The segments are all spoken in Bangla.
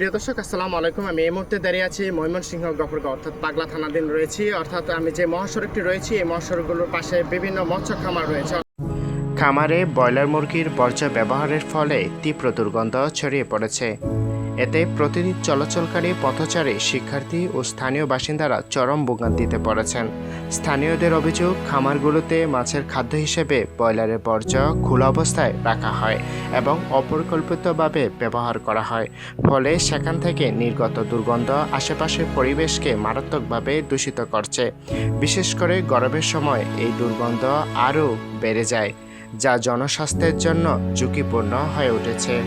প্রিয় দর্শক, আসসালামু আলাইকুম। আমি এই মুহূর্তে দাঁড়িয়ে আছি ময়মনসিংহ গফরগাঁও অর্থাৎ পাগলা থানাধীন রয়েছি। অর্থাৎ আমি যে মহাসড়কটি রয়েছি এই মহাসড়কগুলোর পাশে বিভিন্ন মৎস্য খামার রয়েছে। খামারে ব্রয়লার মুরগির বর্জ্য ব্যবহারের ফলে তীব্র দুর্গন্ধ ছড়িয়ে পড়েছে। এতে প্রতিদিন চলাচলকারী পথচারী, শিক্ষার্থী ও স্থানীয় বাসিন্দারা চরম ভোগান্তিতে পড়েছেন। স্থানীয়দের অভিযোগ, খামারগুলোতে মাছের খাদ্য হিসেবে ব্রয়লারের বর্জ্য খোলা অবস্থায় রাখা হয় এবং অপরিকল্পিতভাবে ব্যবহার করা হয়। ফলে সেখান থেকে নির্গত দুর্গন্ধ আশেপাশের পরিবেশকে মারাত্মকভাবে দূষিত করছে। বিশেষ করে গরমের সময় এই দুর্গন্ধ আরও বেড়ে যায়, যা জনস্বাস্থ্যের জন্য ঝুঁকিপূর্ণ হয়ে উঠেছে।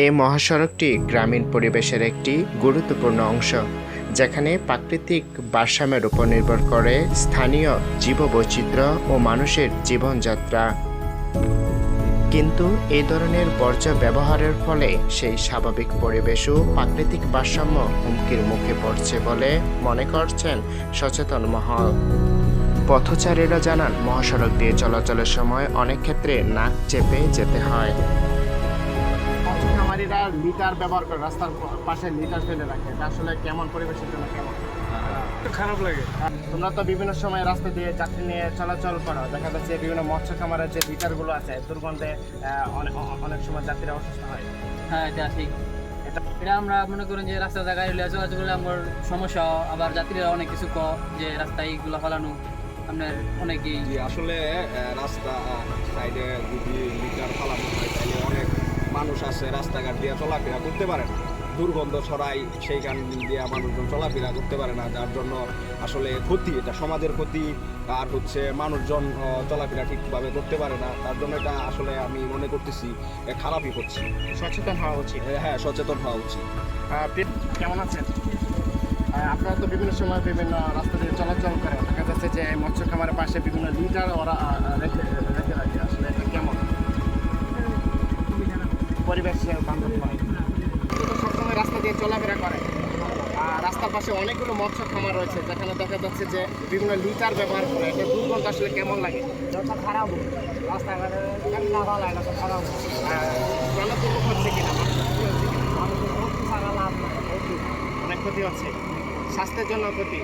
এই মহাসড়কটি গ্রামীণ পরিবেশের একটি গুরুত্বপূর্ণ অংশ, যেখানে প্রাকৃতিক ভারসাম্যের উপর নির্ভর করে স্থানীয় জীববৈচিত্র্য ও মানুষের জীবনযাত্রা। কিন্তু এই ধরনের বর্জ্য ব্যবহারের ফলে সেই স্বাভাবিক পরিবেশ ও প্রাকৃতিক ভারসাম্য হুমকির মুখে পড়ছে বলে মনে করছেন সচেতন মহল। পথচারীরা জানান, মহাসড়ক দিয়ে চলাচলের সময় অনেক ক্ষেত্রে নাক চেপে যেতে হয়। খামারিরা লিটার ব্যবহার করে, রাস্তার পাশে লিটার ফেলে রাখে। এটা আসলে কেমন পরিবেশের জন্য কেমন? খারাপ লাগে। তোমরা তো বিভিন্ন সময় রাস্তা দিয়ে যাত্রী নিয়ে চলাচল করো, দেখা যাচ্ছে বিভিন্ন মৎস্য খামারের যে লিটারগুলো আছে দুর্গন্ধে অনেক সময় যাত্রীরা অসুস্থ হয়। হ্যাঁ, এটা ঠিক। এটা আমরা মনে করেন যে রাস্তা জায়গায় চলাচল করলে আমার সমস্যা, আবার যাত্রীরা অনেক কিছু যে রাস্তায় এইগুলো ফেলানো আপনার অনেকেই। আসলে রাস্তা সাইডে যদি লিটার ফালানো হয় তাহলে অনেক মানুষ আছে রাস্তাঘাট দিয়ে চলাফেরা করতে পারে না, দুর্গন্ধ ছড়াই, সেইখান দিয়ে মানুষজন চলাফেরা করতে পারে না, যার জন্য আসলে ক্ষতি, এটা সমাজের ক্ষতি। আর হচ্ছে মানুষজন চলাফেরা ঠিকভাবে করতে পারে না, তার জন্য এটা আসলে আমি মনে করতেছি খারাপই হচ্ছে। সচেতন হওয়া উচিত। হ্যাঁ, সচেতন হওয়া উচিত। কেমন আছেন? আপনারা তো বিভিন্ন সময় বিভিন্ন রাস্তা দিয়ে চলাচল করে, দেখা যাচ্ছে যে মৎস্য খামারের পাশে বিভিন্ন লিটার ওরা রেখে রাখে। আসলে এটা কেমন পরিবেশ বান্ধব হয়? সবসময় রাস্তা দিয়ে চলাফেরা করে। রাস্তার পাশে অনেকগুলো মৎস্য খামার রয়েছে, যেখানে দেখা যাচ্ছে যে বিভিন্ন লিটার ব্যবহার করে। এটা দুর্গন্ধ আসলে কেমন লাগে? খারাপ রাস্তাঘাটে খারাপ জনদুর্ভোগ হচ্ছে কিনা? অনেক ক্ষতি হচ্ছে, স্বাস্থ্যের জন্য ক্ষতি।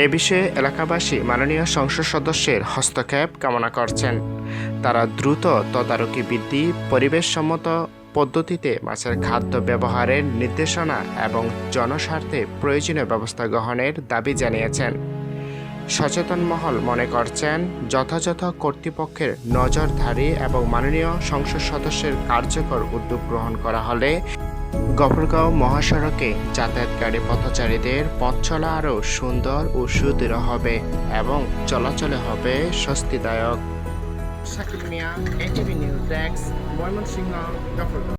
এ বিষয়ে এলাকাবাসী মাননীয় সংসদ সদস্যের হস্তক্ষেপ কামনা করছেন। তারা দ্রুত তদারকি বৃদ্ধি, পরিবেশসম্মত পদ্ধতিতে মাছের খাদ্য ব্যবহারের নির্দেশনা এবং জনস্বার্থে প্রয়োজনীয় ব্যবস্থা গ্রহণের দাবি জানিয়েছেন। সচেতন মহল মনে করছেন, যথাযথ কর্তৃপক্ষের নজরদারি এবং মাননীয় সংসদ সদস্যের কার্যকর উদ্যোগ গ্রহণ করা হলে গফরগাঁও মহাসড়কে যাতায়াতকারী পথচারীদের পথ চলা আরও সুন্দর ও সুদৃঢ় হবে এবং চলাচলে হবে স্বস্তিদায়ক। Shakib Mia, ATV news desk, Mymensingh, Gafargaon.